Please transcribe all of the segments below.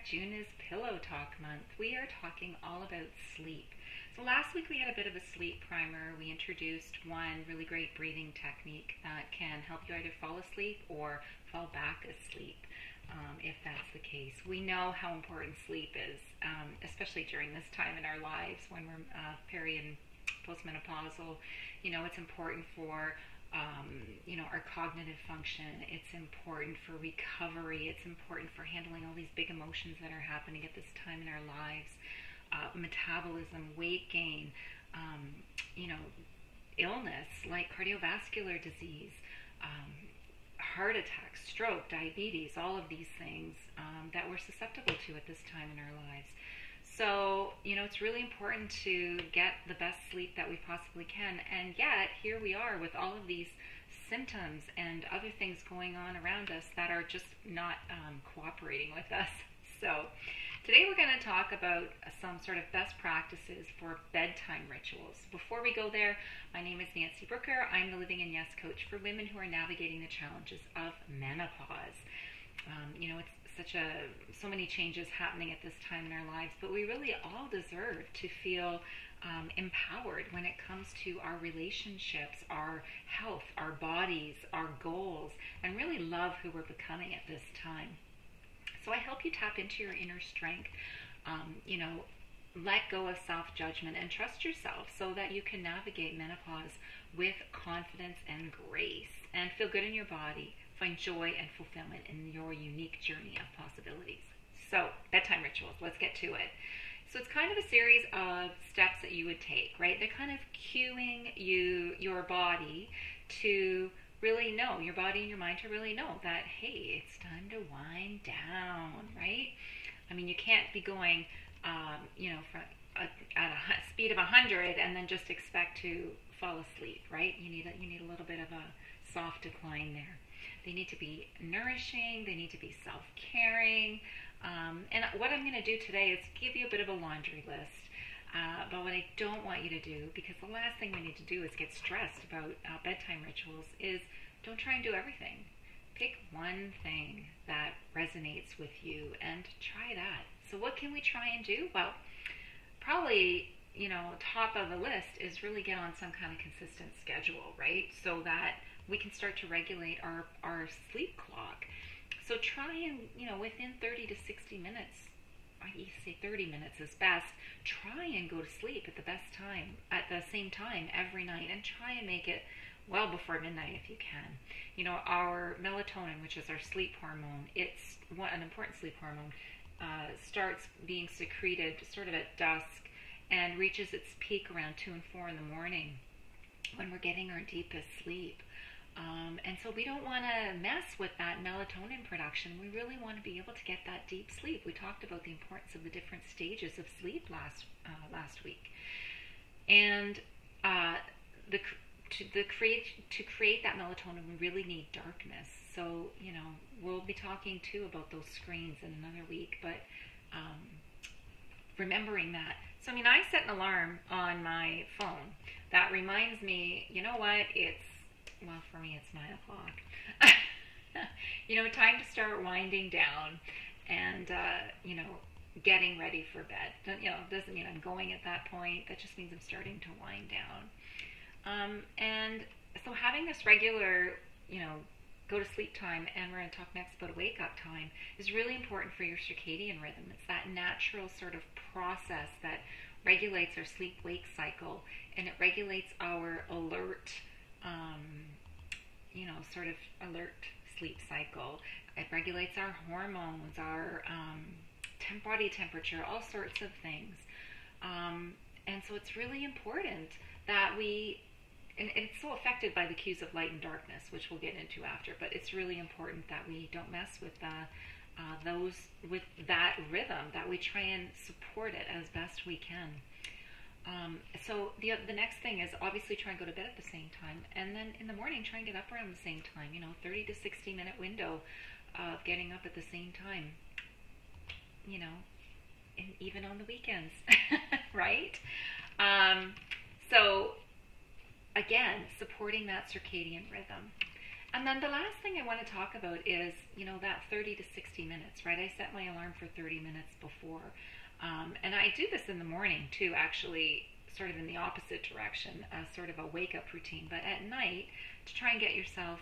June is Pillow Talk Month. We are talking all about sleep. So last week we had a bit of a sleep primer. We introduced one really great breathing technique that can help you either fall asleep or fall back asleep, if that's the case. We know how important sleep is, especially during this time in our lives when we're peri and postmenopausal. It's important for our cognitive function. It's important for recovery. It's important for handling all these big emotions that are happening at this time in our lives. Metabolism, weight gain, illness like cardiovascular disease, heart attack, stroke, diabetes, all of these things that we're susceptible to at this time in our lives. So, it's really important to get the best sleep that we possibly can. And yet, here we are with all of these symptoms and other things going on around us that are just not cooperating with us. So, today we're going to talk about some sort of best practices for bedtime rituals. Before we go there, my name is Nancy Brooker. I'm the Living in Yes coach for women who are navigating the challenges of menopause. It's so many changes happening at this time in our lives, but we really all deserve to feel empowered when it comes to our relationships, our health, our bodies, our goals, and really love who we're becoming at this time. So I help you tap into your inner strength, let go of self-judgment and trust yourself so that you can navigate menopause with confidence and grace and feel good in your body, find joy and fulfillment in your unique journey of possibilities. So, bedtime rituals, let's get to it. So it's kind of a series of steps that you would take, right? They're kind of cueing your body to really know, your body and your mind to really know that, hey, it's time to wind down, right? I mean, you can't be going, at a speed of 100 and then just expect to fall asleep, right? You need a little bit of a soft decline there. They need to be nourishing. They need to be self-caring. And what I'm going to do today is give you a bit of a laundry list. But what I don't want you to do, because the last thing we need to do is get stressed about bedtime rituals, is don't try and do everything. Pick one thing that resonates with you and try that. So what can we try and do? Well, probably, top of the list is really get on some kind of consistent schedule, right? So that we can start to regulate our sleep clock. So try and, within 30 to 60 minutes, I say 30 minutes is best, try and go to sleep at the same time every night, and try and make it well before midnight if you can. Our melatonin, which is our sleep hormone, it's an important sleep hormone, starts being secreted sort of at dusk and reaches its peak around 2 and 4 in the morning when we're getting our deepest sleep. And so we don't want to mess with that melatonin production. We really want to be able to get that deep sleep. We talked about the importance of the different stages of sleep last week. And to create that melatonin, we really need darkness. So, we'll be talking too about those screens in another week, but remembering that. So, I set an alarm on my phone that reminds me, for me it's 9 o'clock. Time to start winding down and, getting ready for bed. Doesn't mean I'm going at that point. That just means I'm starting to wind down. And so having this regular, go to sleep time, and we're going to talk next about a wake up time, is really important for your circadian rhythm. It's that natural sort of process that regulates our sleep-wake cycle, and it regulates our alert, sort of alert sleep cycle. It regulates our hormones, our body temperature, all sorts of things. And so it's really important that and it's so affected by the cues of light and darkness, which we'll get into after, but it's really important that we don't mess with with that rhythm, that we try and support it as best we can. So the next thing is obviously try and go to bed at the same time, and then in the morning try and get up around the same time, 30 to 60 minute window of getting up at the same time, and even on the weekends, right? So again, supporting that circadian rhythm. And then the last thing I want to talk about is, that 30 to 60 minutes, right? I set my alarm for 30 minutes before. And I do this in the morning too, actually, sort of in the opposite direction, sort of a wake up routine. But at night, to try and get yourself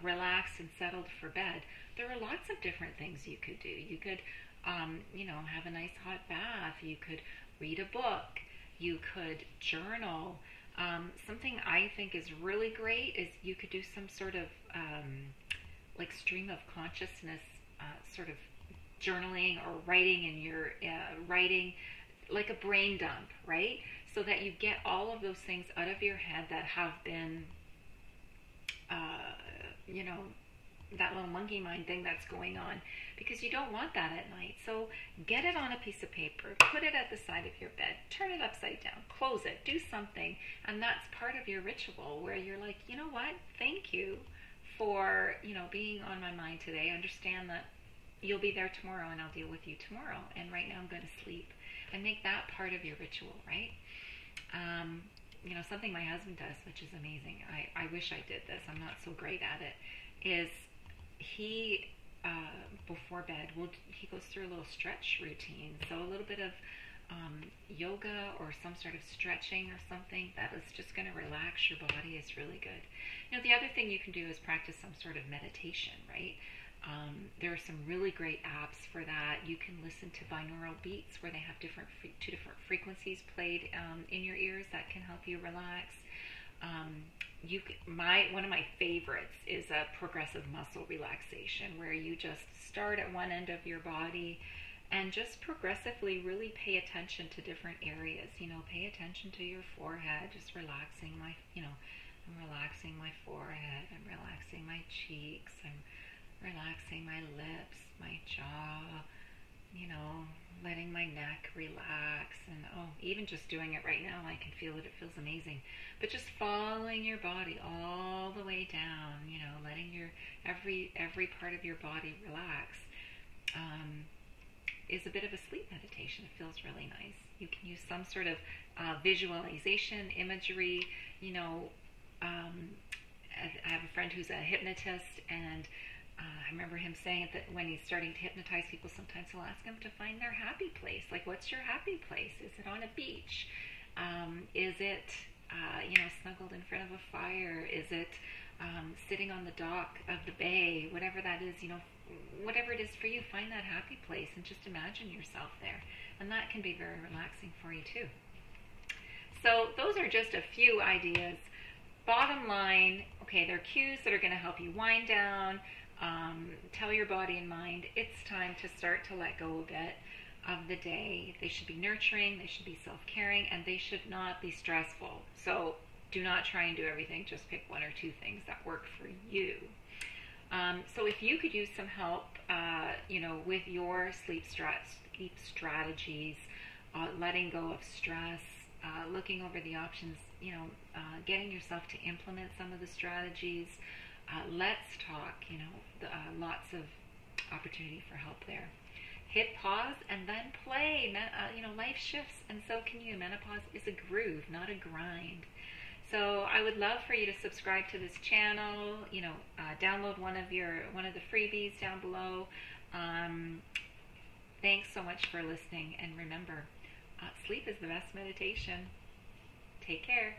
relaxed and settled for bed, there are lots of different things you could do. You could, have a nice hot bath. You could read a book. You could journal. Something I think is really great is you could do some sort of like stream of consciousness sort of journaling or writing in your writing, like a brain dump, right? So that you get all of those things out of your head that have been, that little monkey mind thing that's going on, because you don't want that at night. So get it on a piece of paper, put it at the side of your bed, turn it upside down, close it, do something, and that's part of your ritual where you're like, you know what, thank you for, being on my mind today. Understand that you'll be there tomorrow and I'll deal with you tomorrow, and right now I'm going to sleep. And make that part of your ritual, right? Something my husband does, which is amazing. I wish I did this. I'm not so great at it. Is he, before bed, he goes through a little stretch routine. So a little bit of yoga or some sort of stretching or something that is just going to relax your body is really good. The other thing you can do is practice some sort of meditation, right? There are some really great apps for that. You can listen to binaural beats where they have two different frequencies played in your ears that can help you relax. One of my favorites is a progressive muscle relaxation, where you just start at one end of your body and just progressively really pay attention to different areas. Pay attention to your forehead, just relaxing I'm relaxing my forehead, I'm relaxing my cheeks, I'm relaxing my lips, my jaw, letting my neck relax. And even just doing it right now, I can feel it. It feels amazing. But just following your body all the way down, letting your every part of your body relax, is a bit of a sleep meditation. It feels really nice. You can use some sort of visualization, imagery. I have a friend who's a hypnotist, and I remember him saying that when he's starting to hypnotize people, sometimes he'll ask them to find their happy place. Like, what's your happy place? Is it on a beach? Is it, snuggled in front of a fire? Is it sitting on the dock of the bay? Whatever that is, whatever it is for you, find that happy place and just imagine yourself there. And that can be very relaxing for you too. So those are just a few ideas. Bottom line, okay, they're cues that are going to help you wind down. Tell your body and mind it's time to start to let go a bit of the day. They should be nurturing, they should be self-caring, and they should not be stressful. So do not try and do everything. Just pick one or two things that work for you. So if you could use some help, with your sleep strategies, letting go of stress, looking over the options, getting yourself to implement some of the strategies, let's talk, lots of opportunity for help there. Hit pause and then play. Life shifts, and so can you. Menopause is a groove, not a grind. So I would love for you to subscribe to this channel. Download one of the freebies down below. Thanks so much for listening, and remember, sleep is the best meditation. Take care.